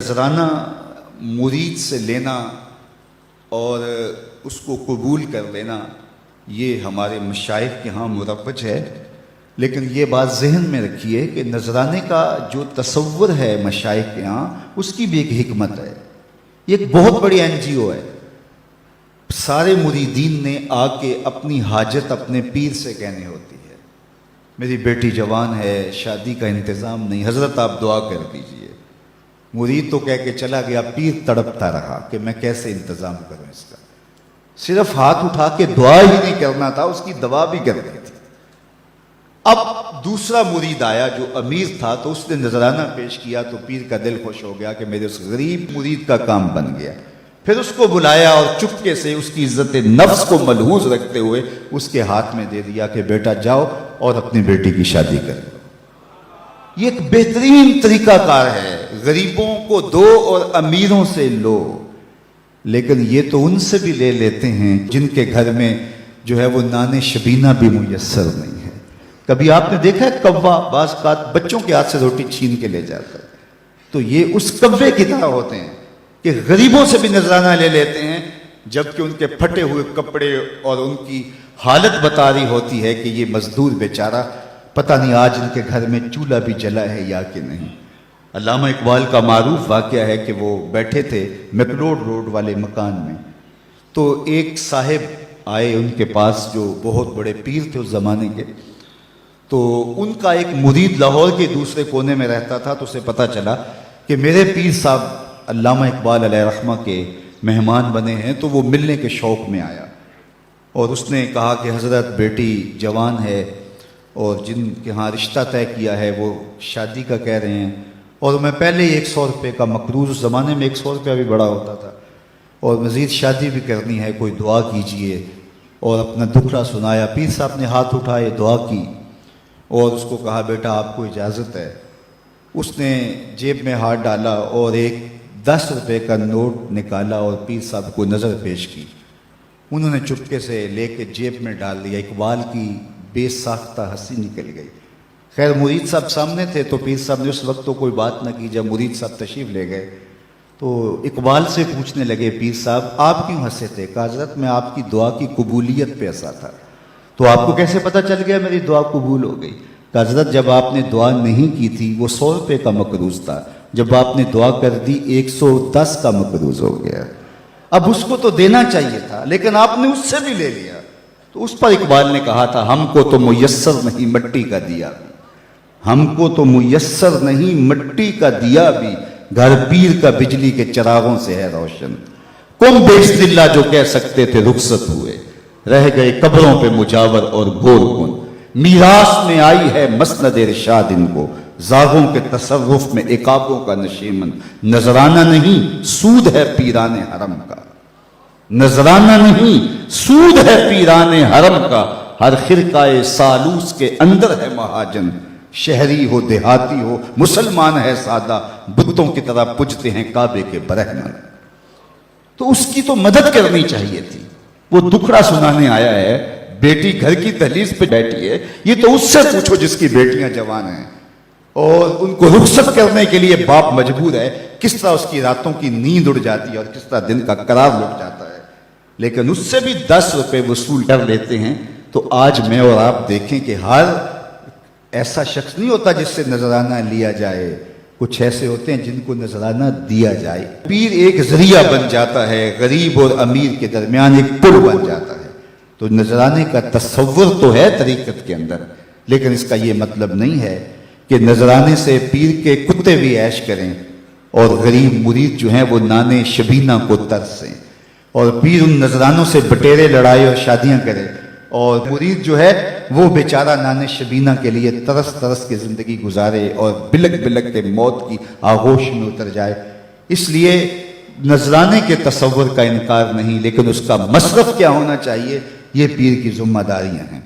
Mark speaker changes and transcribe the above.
Speaker 1: نذرانہ مرید سے لینا اور اس کو قبول کر لینا یہ ہمارے مشائخ کے ہاں مروج ہے، لیکن یہ بات ذہن میں رکھیے کہ نذرانے کا جو تصور ہے مشائخ کے ہاں اس کی بھی ایک حکمت ہے۔ یہ ایک بہت بڑی NGO ہے۔ سارے مریدین نے آ کے اپنی حاجت اپنے پیر سے کہنی ہوتی ہے، میری بیٹی جوان ہے، شادی کا انتظام نہیں، حضرت آپ دعا کر دیجئے۔ مرید تو کہہ کے چلا گیا، پیر تڑپتا رہا کہ میں کیسے انتظام کروں اس کا۔ صرف ہاتھ اٹھا کے دعا ہی نہیں کرنا تھا، اس کی دوا بھی کرنی تھی۔ اب دوسرا مرید آیا جو امیر تھا، تو اس نے نذرانہ پیش کیا تو پیر کا دل خوش ہو گیا کہ میرے اس غریب مرید کا کام بن گیا۔ پھر اس کو بلایا اور چپکے سے اس کی عزت نفس کو ملحوظ رکھتے ہوئے اس کے ہاتھ میں دے دیا کہ بیٹا جاؤ اور اپنی بیٹی کی شادی کر لو۔ یہ ایک بہترین طریقہ کار ہے، غریبوں کو دو اور امیروں سے لو۔ لیکن یہ تو ان سے بھی لے لیتے ہیں جن کے گھر میں جو ہے وہ نان شبینہ بھی میسر نہیں ہے۔ کبھی آپ نے دیکھا ہے کوا بعض بچوں کے ہاتھ سے روٹی چھین کے لے جاتا ہے؟ تو یہ اس کوے کی طرح ہوتے ہیں کہ غریبوں سے بھی نذرانہ لے لیتے ہیں، جبکہ ان کے پھٹے ہوئے کپڑے اور ان کی حالت بتا رہی ہوتی ہے کہ یہ مزدور بیچارہ پتہ نہیں آج ان کے گھر میں چولہا بھی جلا ہے یا کہ نہیں۔ علامہ اقبال کا معروف واقعہ ہے کہ وہ بیٹھے تھے میکلوڈ روڈ والے مکان میں، تو ایک صاحب آئے ان کے پاس جو بہت بڑے پیر تھے اس زمانے کے۔ تو ان کا ایک مرید لاہور کے دوسرے کونے میں رہتا تھا، تو اسے پتہ چلا کہ میرے پیر صاحب علامہ اقبال علیہ رحمہ کے مہمان بنے ہیں، تو وہ ملنے کے شوق میں آیا اور اس نے کہا کہ حضرت بیٹی جوان ہے اور جن کے ہاں رشتہ طے کیا ہے وہ شادی کا کہہ رہے ہیں، اور میں پہلے ہی 100 روپے کا مقروض، اس زمانے میں 100 روپیہ بھی بڑا ہوتا تھا، اور مزید شادی بھی کرنی ہے، کوئی دعا کیجئے، اور اپنا دکھڑا سنایا۔ پیر صاحب نے ہاتھ اٹھائے، دعا کی اور اس کو کہا بیٹا آپ کو اجازت ہے۔ اس نے جیب میں ہاتھ ڈالا اور ایک 10 روپے کا نوٹ نکالا اور پیر صاحب کو نظر پیش کی۔ انہوں نے چپکے سے لے کے جیب میں ڈال دیا۔ اقبال کی بے ساختہ ہنسی نکل گئی۔ خیر مرید صاحب سامنے تھے تو پیر صاحب نے اس وقت تو کوئی بات نہ کی۔ جب مرید صاحب تشریف لے گئے تو اقبال سے پوچھنے لگے پیر صاحب آپ کیوں ہنسے تھے؟ کہا حضرت میں آپ کی دعا کی قبولیت پہ ہنسا تھا۔ تو آپ کو کیسے پتہ چل گیا میری دعا قبول ہو گئی؟ کہا حضرت جب آپ نے دعا نہیں کی تھی وہ 100 روپے کا مقروض تھا، جب آپ نے دعا کر دی 110 کا مقروض ہو گیا۔ اب اس کو تو دینا چاہیے تھا لیکن آپ نے اس سے بھی لے لیا۔ تو اس پر اقبال نے کہا تھا ہم کو تو میسر نہیں مٹی کا دیا بھی، ہم کو تو میسر نہیں مٹی کا دیا بھی، گھر پیر کا بجلی کے چراغوں سے ہے روشن۔ کم بیش دلہ جو کہہ سکتے تھے رخصت ہوئے، رہ گئے قبروں پہ مجاور اور گول کن۔ میراث میں آئی ہے مسند ارشاد ان کو، زاغوں کے تصرف میں عقابوں کا نشیمن۔ نذرانہ نہیں سود ہے پیران حرم کا، نذرانہ نہیں سود ہے پیران حرم کا، ہر خرقہ سالوس کے اندر ہے مہاجن۔ شہری ہو دیہاتی ہو مسلمان ہے سادہ، بتوں کی طرح پجتے ہیں کعبے کے برہمن۔ تو اس کی تو مدد کرنی چاہیے تھی۔ وہ دکھڑا سنانے آیا ہے، بیٹی گھر کی دہلیز پہ بیٹھی ہے، یہ تو اس سے پوچھو جس کی بیٹیاں جوان ہیں اور ان کو رخصت کرنے کے لیے باپ مجبور ہے، کس طرح اس کی راتوں کی نیند اڑ جاتی ہے اور کس طرح دن کا قرار لٹ جاتا ہے۔ لیکن اس سے بھی 10 روپے وصول کر لیتے ہیں۔ تو آج میں اور آپ دیکھیں کہ ہر ایسا شخص نہیں ہوتا جس سے نذرانہ لیا جائے، کچھ ایسے ہوتے ہیں جن کو نذرانہ دیا جائے۔ پیر ایک ذریعہ بن جاتا ہے، غریب اور امیر کے درمیان ایک پل بن جاتا ہے۔ تو نذرانے کا تصور تو ہے طریقت کے اندر، لیکن اس کا یہ مطلب نہیں ہے کہ نذرانے سے پیر کے کتے بھی عیش کریں اور غریب مرید جو ہیں وہ نان شبینہ کو ترسیں، اور پیر ان نذرانوں سے بٹیرے لڑائے اور شادیاں کرے، اور مرید جو ہے وہ بیچارہ نان شبینہ کے لیے ترس ترس کے زندگی گزارے اور بلک بلک کے موت کی آغوش میں اتر جائے۔ اس لیے نذرانے کے تصور کا انکار نہیں، لیکن اس کا مصرف کیا ہونا چاہیے یہ پیر کی ذمہ داریاں ہیں۔